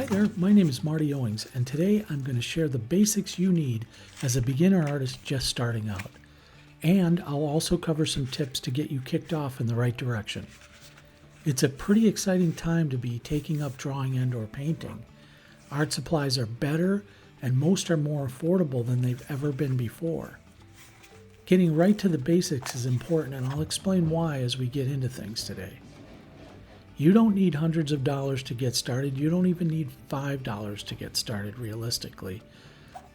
Hi there, my name is Marty Owings, and today I'm going to share the basics you need as a beginner artist just starting out. And I'll also cover some tips to get you kicked off in the right direction. It's a pretty exciting time to be taking up drawing and/or painting. Art supplies are better, and most are more affordable than they've ever been before. Getting right to the basics is important, and I'll explain why as we get into things today. You don't need hundreds of dollars to get started. You don't even need $5 to get started realistically.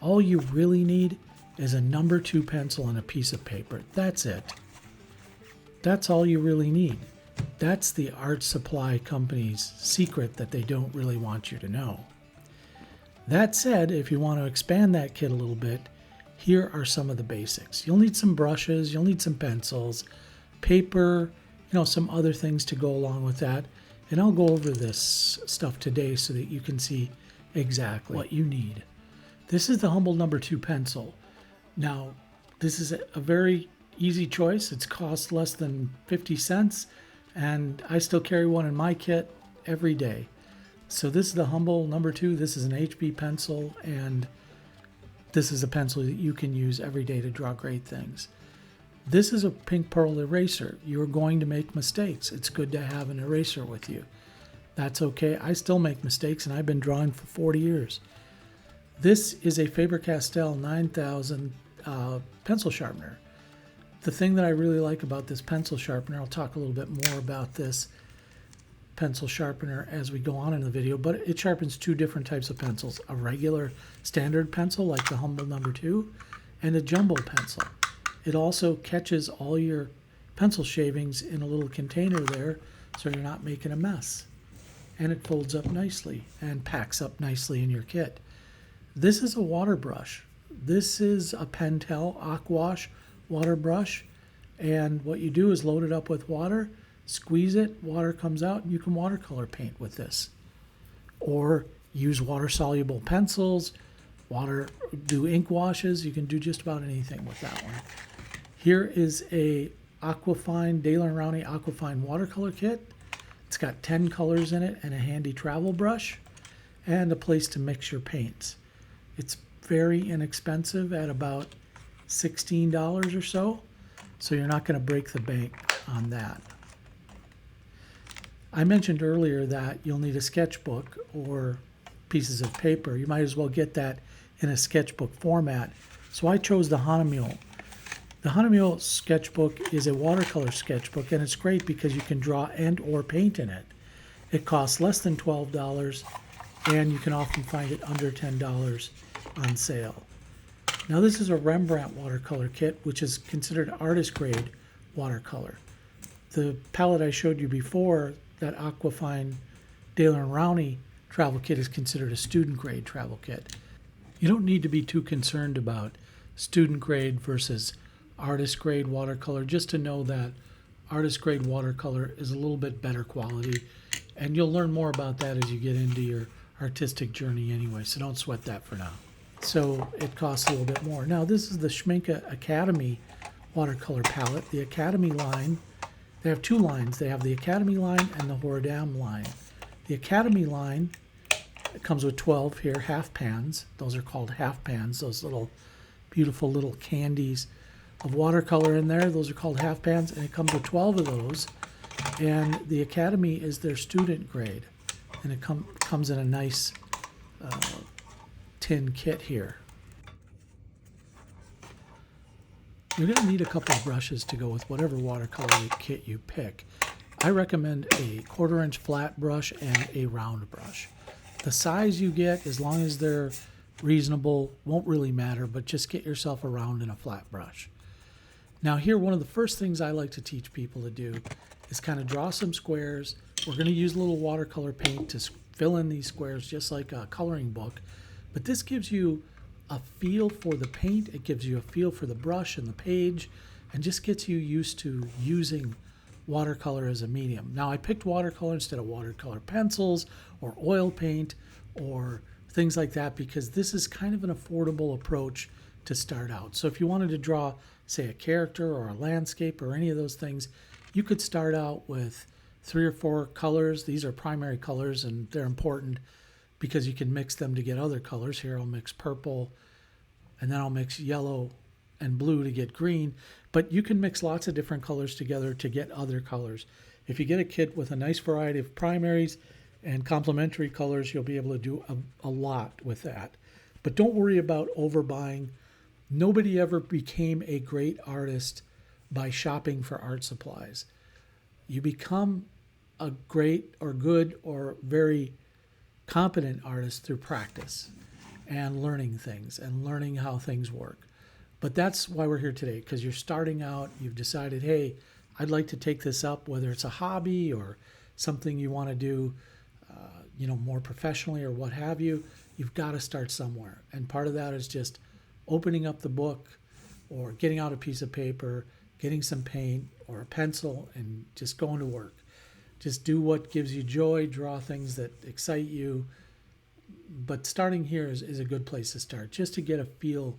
All you really need is a number 2 pencil and a piece of paper. That's it. That's all you really need. That's the art supply company's secret that they don't really want you to know. That said, if you want to expand that kit a little bit, here are some of the basics. You'll need some brushes, you'll need some pencils, paper, some other things to go along with that. And I'll go over this stuff today so that you can see exactly what you need. This is the Humble number 2 pencil. Now, this is a very easy choice. It's cost less than 50 cents, and I still carry one in my kit every day. So this is the Humble number 2. This is an HB pencil, and this is a pencil that you can use every day to draw great things. This is a pink pearl eraser. You're going to make mistakes. It's good to have an eraser with you. That's okay. I still make mistakes, and I've been drawing for 40 years. This is a Faber-Castell 9000 pencil sharpener. The thing that I really like about this pencil sharpener, I'll talk a little bit more about this pencil sharpener as we go on in the video, but it sharpens 2 different types of pencils, a regular standard pencil like the Humble number 2 and a jumbo pencil. It also catches all your pencil shavings in a little container there so you're not making a mess. And it folds up nicely and packs up nicely in your kit. This is a water brush. This is a Pentel Aquash water brush. And what you do is load it up with water, squeeze it, water comes out, and you can watercolor paint with this. Or use water-soluble pencils, do ink washes. You can do just about anything with that one. Here is a Aquafine, Dale & Rowney Aquafine watercolor kit. It's got 10 colors in it and a handy travel brush and a place to mix your paints. It's very inexpensive at about $16 or so you're not going to break the bank on that. I mentioned earlier that you'll need a sketchbook or pieces of paper. You might as well get that in a sketchbook format. So I chose the Hahnemühle. The Hahnemühle sketchbook is a watercolor sketchbook, and it's great because you can draw and or paint in it. It costs less than $12, and you can often find it under $10 on sale. Now this is a Rembrandt watercolor kit, which is considered artist grade watercolor. The palette I showed you before, that Aquafine Dale & Rowney travel kit, is considered a student grade travel kit. You don't need to be too concerned about student grade versus artist grade watercolor, just to know that artist grade watercolor is a little bit better quality, and you'll learn more about that as you get into your artistic journey anyway, so don't sweat that for now. So it costs a little bit more. Now this is the Schmincke Academy watercolor palette. The Academy line, they have 2 lines. They have the Academy line and the Horadam line. The Academy line, it comes with 12 here, half pans. Those are called half pans, those little beautiful little candies of watercolor in there. Those are called half pans, and it comes with 12 of those. And the Academy is their student grade, and it comes in a nice tin kit here. You're going to need a couple of brushes to go with whatever watercolor kit you pick. I recommend a 1/4 inch flat brush and a round brush. The size you get, as long as they're reasonable, won't really matter, but just get yourself a round and a flat brush. Now here, one of the first things I like to teach people to do is kind of draw some squares. We're going to use a little watercolor paint to fill in these squares just like a coloring book, but this gives you a feel for the paint, it gives you a feel for the brush and the page, and just gets you used to using watercolor as a medium. Now I picked watercolor instead of watercolor pencils or oil paint or things like that because this is kind of an affordable approach to start out. So if you wanted to draw, say, a character or a landscape or any of those things, you could start out with 3 or 4 colors. These are primary colors and they're important. because you can mix them to get other colors. Here I'll mix purple, and then I'll mix yellow and blue to get green. But you can mix lots of different colors together to get other colors. If you get a kit with a nice variety of primaries and complementary colors, you'll be able to do a lot with that. But don't worry about overbuying. Nobody ever became a great artist by shopping for art supplies. You become a great or good or very competent artist through practice and learning things and learning how things work. But that's why we're here today, because you're starting out, you've decided, hey, I'd like to take this up, whether it's a hobby or something you want to do, more professionally or what have you. You've got to start somewhere. And part of that is just opening up the book or getting out a piece of paper, getting some paint or a pencil, and just going to work. Just do what gives you joy, draw things that excite you. But starting here is a good place to start, just to get a feel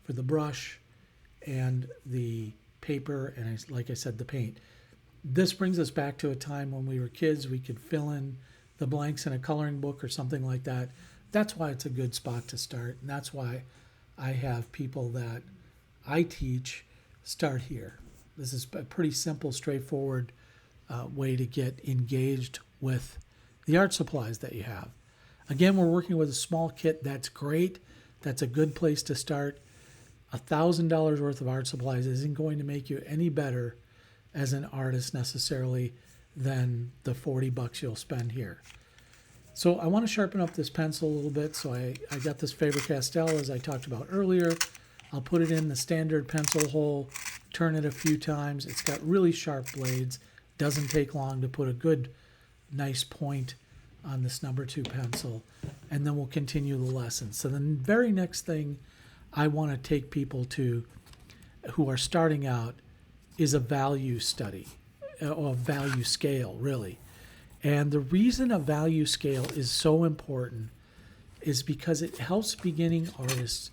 for the brush and the paper and, like I said, the paint. This brings us back to a time when we were kids. We could fill in the blanks in a coloring book or something like that. That's why it's a good spot to start, and that's why I have people that I teach start here. This is a pretty simple, straightforward way to get engaged with the art supplies that you have. Again, we're working with a small kit. That's great. That's a good place to start. $1,000 worth of art supplies isn't going to make you any better as an artist necessarily than the $40 you'll spend here. So I want to sharpen up this pencil a little bit. So I got this Faber-Castell, as I talked about earlier. I'll put it in the standard pencil hole, turn it a few times. It's got really sharp blades. Doesn't take long to put a good, nice point on this number 2 pencil. And then we'll continue the lesson. So the very next thing I want to take people to who are starting out is a value study, or a value scale, really. And the reason a value scale is so important is because it helps beginning artists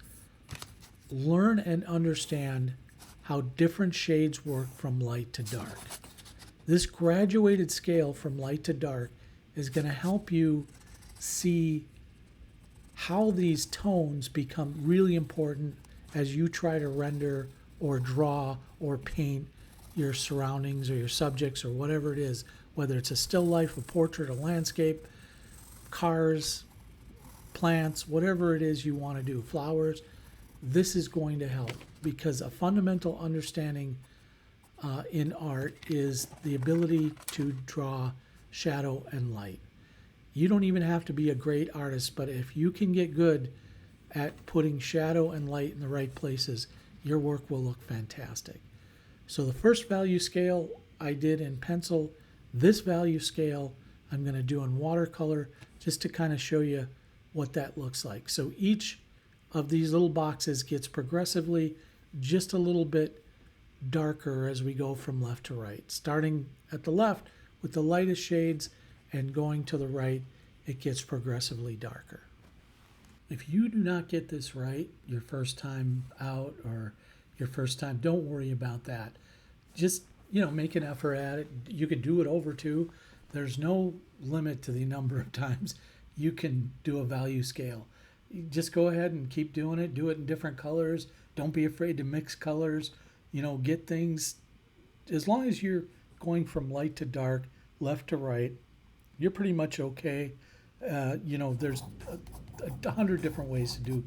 learn and understand how different shades work from light to dark. This graduated scale from light to dark is going to help you see how these tones become really important as you try to render or draw or paint your surroundings or your subjects or whatever it is, whether it's a still life, a portrait, a landscape, cars, plants, whatever it is you want to do, flowers. This is going to help, because a fundamental understanding in art is the ability to draw shadow and light. You don't even have to be a great artist, but if you can get good at putting shadow and light in the right places, your work will look fantastic. So the first value scale I did in pencil. This value scale I'm going to do in watercolor, just to kind of show you what that looks like. So each of these little boxes gets progressively just a little bit darker as we go from left to right. Starting at the left with the lightest shades and going to the right, it gets progressively darker. If you do not get this right your first time out or your first time, don't worry about that. Just, make an effort at it. You could do it over 2. There's no limit to the number of times you can do a value scale. You just go ahead and keep doing it. Do it in different colors. Don't be afraid to mix colors. Get things, as long as you're going from light to dark, left to right, you're pretty much okay. There's 100 different ways to do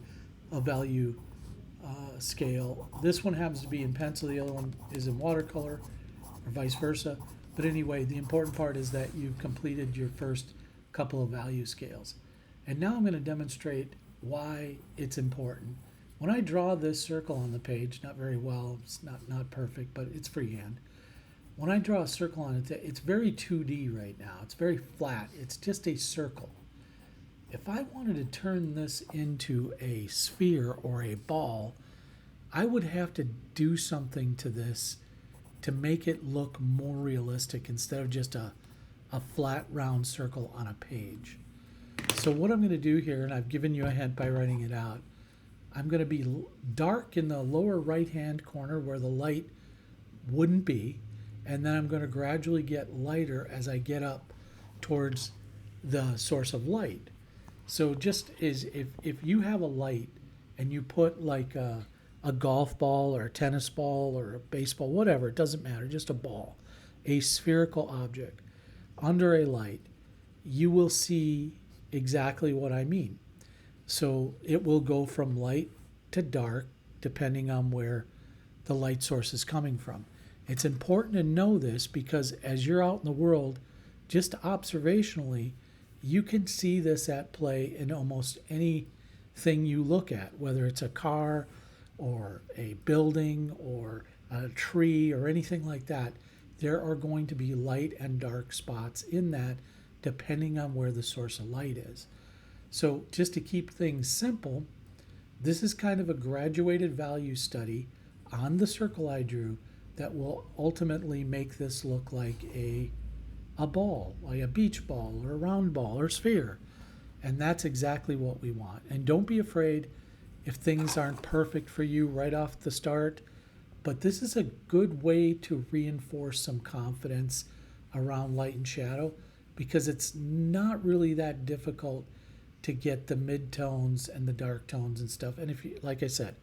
a value scale. This one happens to be in pencil, the other one is in watercolor, or vice versa. But anyway, the important part is that you've completed your first couple of value scales. And now I'm going to demonstrate why it's important. When I draw this circle on the page, not very well, it's not perfect, but it's freehand. When I draw a circle on it, it's very 2D right now. It's very flat. It's just a circle. If I wanted to turn this into a sphere or a ball, I would have to do something to this to make it look more realistic instead of just a flat round circle on a page. So what I'm going to do here, and I've given you a hint by writing it out, I'm going to be dark in the lower right hand corner where the light wouldn't be, and then I'm going to gradually get lighter as I get up towards the source of light. So just is if you have a light and you put like a golf ball or a tennis ball or a baseball, whatever, it doesn't matter, just a ball, a spherical object under a light, you will see exactly what I mean. So it will go from light to dark depending on where the light source is coming from. It's important to know this because as you're out in the world, just observationally, you can see this at play in almost anything you look at, whether it's a car or a building or a tree or anything like that. There are going to be light and dark spots in that depending on where the source of light is. So, just to keep things simple, this is kind of a graduated value study on the circle I drew that will ultimately make this look like a ball, like a beach ball or a round ball or sphere. And that's exactly what we want. And don't be afraid if things aren't perfect for you right off the start. But this is a good way to reinforce some confidence around light and shadow because it's not really that difficult to get the mid-tones and the dark tones and stuff. And if you, like I said,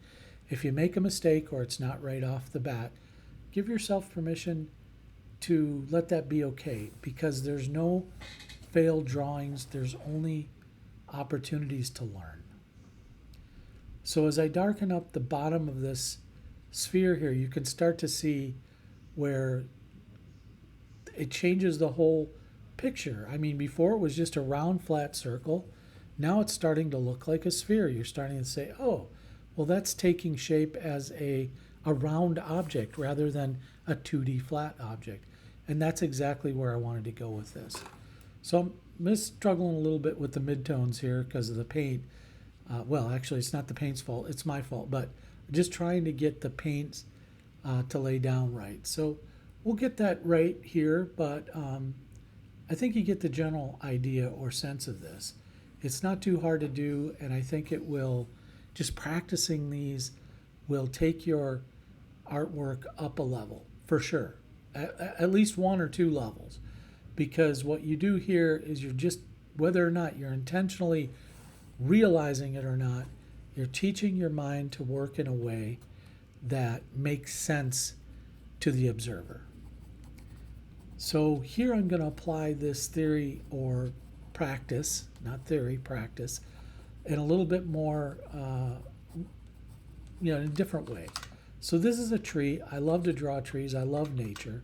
if you make a mistake or it's not right off the bat, give yourself permission to let that be okay because there's no failed drawings, there's only opportunities to learn. So as I darken up the bottom of this sphere here, you can start to see where it changes the whole picture. I mean, before it was just a round flat circle. Now it's starting to look like a sphere. You're starting to say, oh, well, that's taking shape as a round object rather than a 2D flat object. And that's exactly where I wanted to go with this. So I'm struggling a little bit with the midtones here because of the paint. Well, actually, it's not the paint's fault. It's my fault. But just trying to get the paints to lay down right. So we'll get that right here. But I think you get the general idea or sense of this. It's not too hard to do, and I think it will, just practicing these will take your artwork up a level, for sure. At least one or two levels. Because what you do here is you're just, whether or not you're intentionally realizing it or not, you're teaching your mind to work in a way that makes sense to the observer. So here I'm going to apply this theory or practice, not theory, practice, in a little bit more, in a different way. So this is a tree. I love to draw trees. I love nature.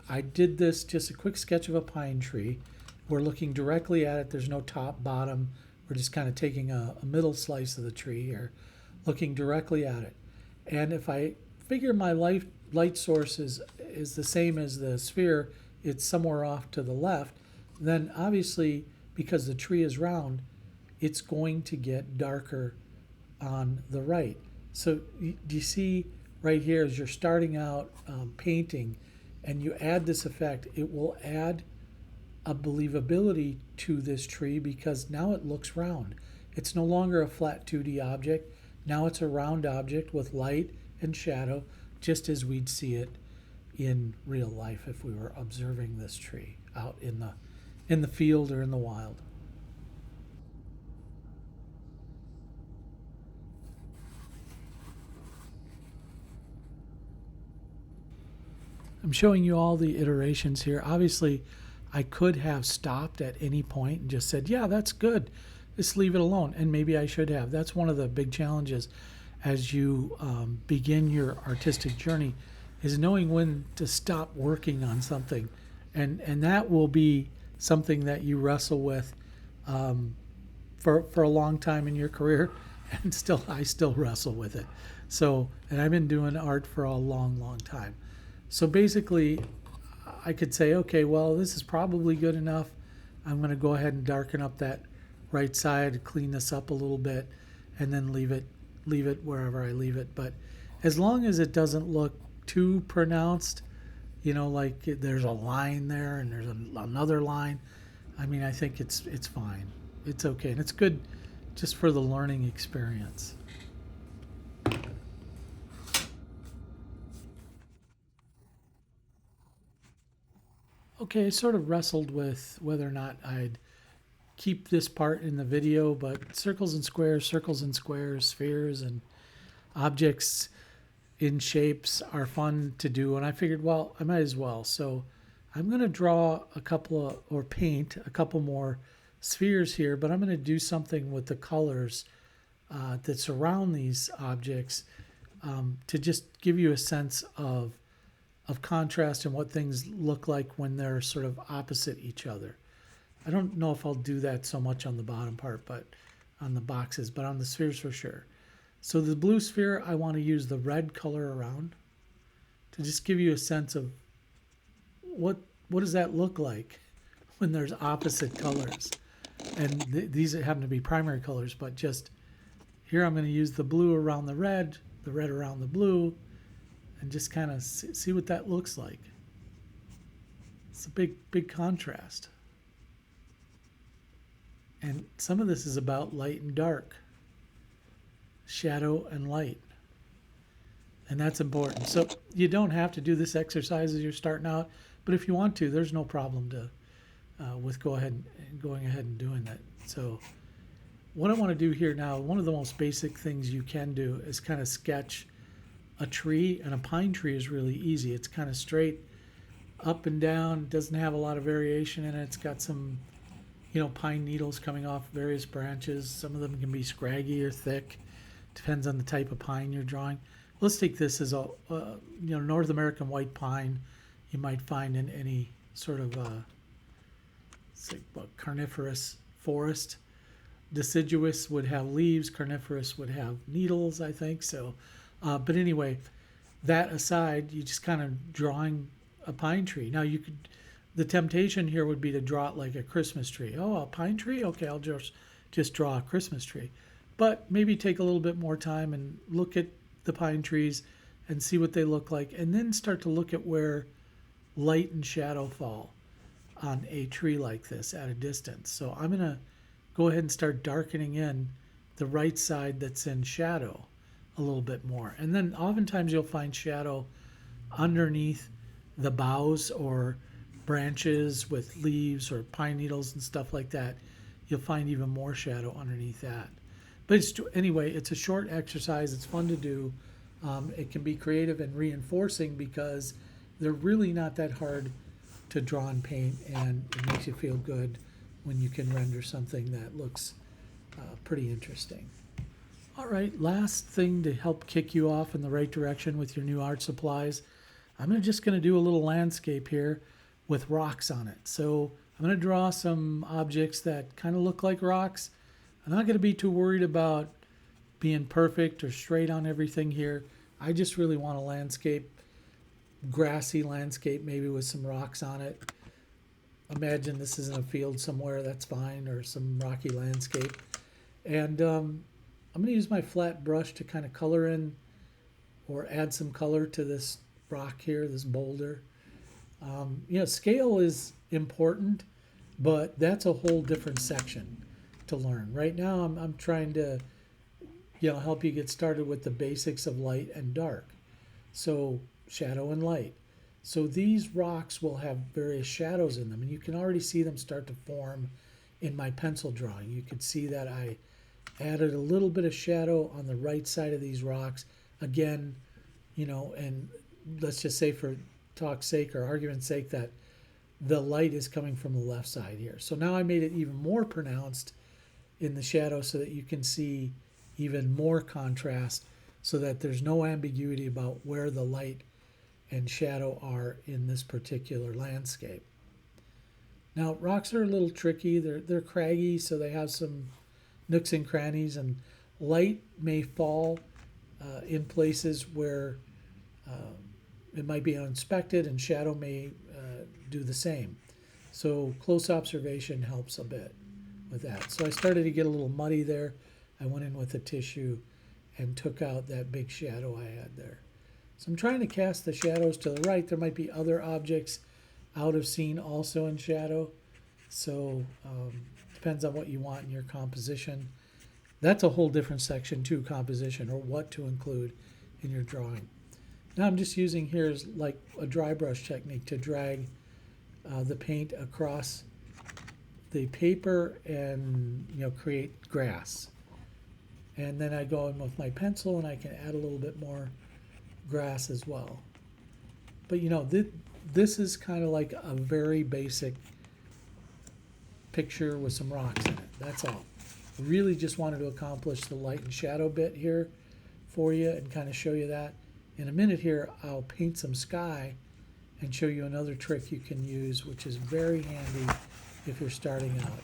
I did this, just a quick sketch of a pine tree. We're looking directly at it. There's no top, bottom. We're just kind of taking a middle slice of the tree here, looking directly at it. And if I figure my light source is the same as the sphere, it's somewhere off to the left, then obviously, because the tree is round, it's going to get darker on the right. So do you see right here as you're starting out painting and you add this effect, it will add a believability to this tree because now it looks round. It's no longer a flat 2D object. Now it's a round object with light and shadow, just as we'd see it in real life if we were observing this tree out in the field or in the wild. I'm showing you all the iterations here. Obviously, I could have stopped at any point and just said, yeah, that's good. Just leave it alone. And maybe I should have. That's one of the big challenges as you begin your artistic journey is knowing when to stop working on something. And that will be something that you wrestle with for a long time in your career. And I still wrestle with it. So, and I've been doing art for a long, long time. So basically, I could say, okay, well, this is probably good enough. I'm going to go ahead and darken up that right side, clean this up a little bit, and then leave it wherever I leave it. But as long as it doesn't look too pronounced, like there's a line there and there's another line, I mean, I think it's fine. It's okay. And it's good just for the learning experience. Okay, I sort of wrestled with whether or not I'd keep this part in the video, but circles and squares, spheres and objects in shapes are fun to do. And I figured, well, I might as well. So I'm going to draw a couple of, or paint a couple more spheres here, but I'm going to do something with the colors that surround these objects to just give you a sense of contrast and what things look like when they're sort of opposite each other. I don't know if I'll do that so much on the bottom part, but on the boxes, but on the spheres for sure. So the blue sphere, I want to use the red color around to just give you a sense of what does that look like when there's opposite colors. And these happen to be primary colors, but just here I'm going to use the blue around the red around the blue, and just kind of see what that looks like. It's a big contrast. And some of this is about light and dark, shadow and light. And that's important. So you don't have to do this exercise as you're starting out, but if you want to, there's no problem with going ahead and doing that. So what I want to do here now, one of the most basic things you can do is kind of sketch a tree, and a pine tree is really easy. It's kind of straight up and down, doesn't have a lot of variation in it. It's got some, pine needles coming off various branches. Some of them can be scraggy or thick. Depends on the type of pine you're drawing. Let's take this as a, North American white pine you might find in any sort of carnivorous forest. Deciduous would have leaves, carnivorous would have needles, I think. So, but anyway, that aside, you just kind of drawing a pine tree. Now the temptation here would be to draw it like a Christmas tree. Oh, a pine tree? Okay, I'll just draw a Christmas tree. But maybe take a little bit more time and look at the pine trees and see what they look like, and then start to look at where light and shadow fall on a tree like this at a distance. So I'm going to go ahead and start darkening in the right side that's in shadow a little bit more. And then oftentimes you'll find shadow underneath the boughs or branches with leaves or pine needles and stuff like that. You'll find even more shadow underneath that. But anyway, it's a short exercise. It's fun to do. It can be creative and reinforcing because they're really not that hard to draw and paint, and it makes you feel good when you can render something that looks pretty interesting. All right, last thing to help kick you off in the right direction with your new art supplies, I'm just going to do a little landscape here with rocks on it. So I'm going to draw some objects that kind of look like rocks. I'm not going to be too worried about being perfect or straight on everything here. I just really want a landscape, grassy landscape, maybe with some rocks on it. Imagine this is in a field somewhere, that's fine, or some rocky landscape. And I'm going to use my flat brush to kind of color in or add some color to this rock here, this boulder. Scale is important, but that's a whole different section to learn. Right now I'm trying to help you get started with the basics of light and dark. So shadow and light. So these rocks will have various shadows in them, and you can already see them start to form in my pencil drawing. You could see that I added a little bit of shadow on the right side of these rocks. Again, and let's just say for talk's sake or argument's sake that the light is coming from the left side here. So now I made it even more pronounced in the shadow so that you can see even more contrast, so that there's no ambiguity about where the light and shadow are in this particular landscape. Now, rocks are a little tricky. They're craggy, so they have some nooks and crannies, and light may fall in places where it might be uninspected, and shadow may do the same. So close observation helps a bit with that. So I started to get a little muddy there. I went in with a tissue and took out that big shadow I had there. So I'm trying to cast the shadows to the right. There might be other objects out of scene also in shadow. So depends on what you want in your composition. That's a whole different section too, composition, or what to include in your drawing. Now I'm just using here is like a dry brush technique to drag the paint across the paper and create grass. And then I go in with my pencil and I can add a little bit more grass as well. But this is kind of like a very basic picture with some rocks in it. That's all. Really just wanted to accomplish the light and shadow bit here for you and kind of show you that. In a minute here, I'll paint some sky and show you another trick you can use, which is very handy if you're starting out.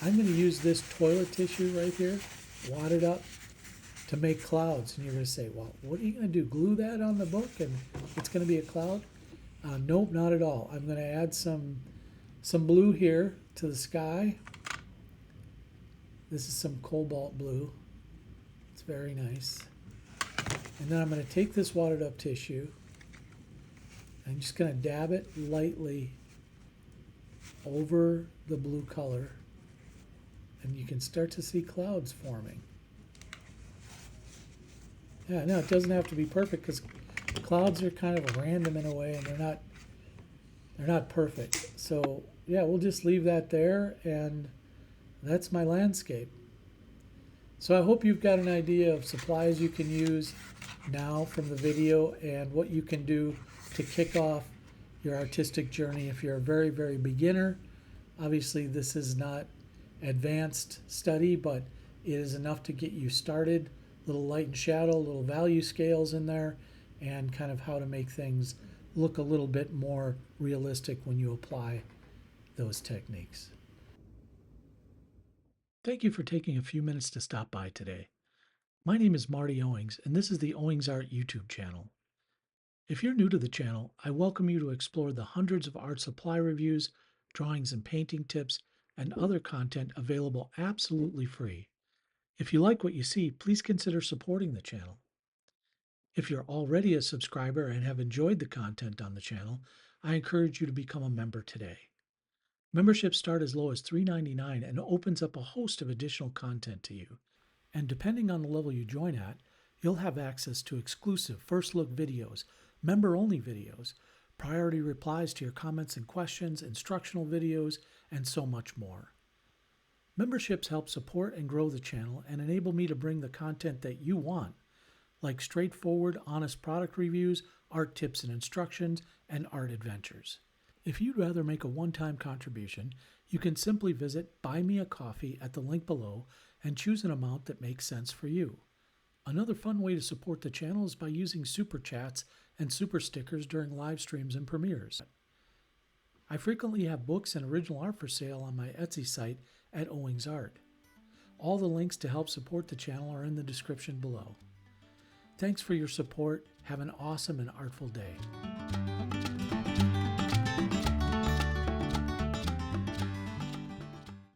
I'm going to use this toilet tissue right here, wad it up to make clouds. And you're going to say, well, what are you going to do? Glue that on the book and it's going to be a cloud? Nope, not at all. I'm going to add some blue here to the sky. This is some cobalt blue. It's very nice. And then I'm going to take this wadded up tissue. I'm just going to dab it lightly over the blue color. And you can start to see clouds forming. Yeah, no, it doesn't have to be perfect because clouds are kind of random in a way and they're not perfect. So yeah, we'll just leave that there, and that's my landscape. So I hope you've got an idea of supplies you can use now from the video and what you can do to kick off your artistic journey if you're a very, very beginner. Obviously, this is not advanced study, but it is enough to get you started. Little light and shadow, little value scales in there, and kind of how to make things look a little bit more realistic when you apply those techniques. Thank you for taking a few minutes to stop by today. My name is Marty Owings, and this is the Owingsart YouTube channel. If you're new to the channel, I welcome you to explore the hundreds of art supply reviews, drawings and painting tips, and other content available absolutely free. If you like what you see, please consider supporting the channel. If you're already a subscriber and have enjoyed the content on the channel, I encourage you to become a member today. Memberships start as low as $3.99 and opens up a host of additional content to you. And depending on the level you join at, you'll have access to exclusive first look videos, member-only videos, priority replies to your comments and questions, instructional videos, and so much more. Memberships help support and grow the channel and enable me to bring the content that you want, like straightforward, honest product reviews, art tips and instructions, and art adventures. If you'd rather make a one-time contribution, you can simply visit Buy Me a Coffee at the link below and choose an amount that makes sense for you. Another fun way to support the channel is by using super chats and super stickers during live streams and premieres. I frequently have books and original art for sale on my Etsy site at owingsart. All the links to help support the channel are in the description below. Thanks for your support. Have an awesome and artful day.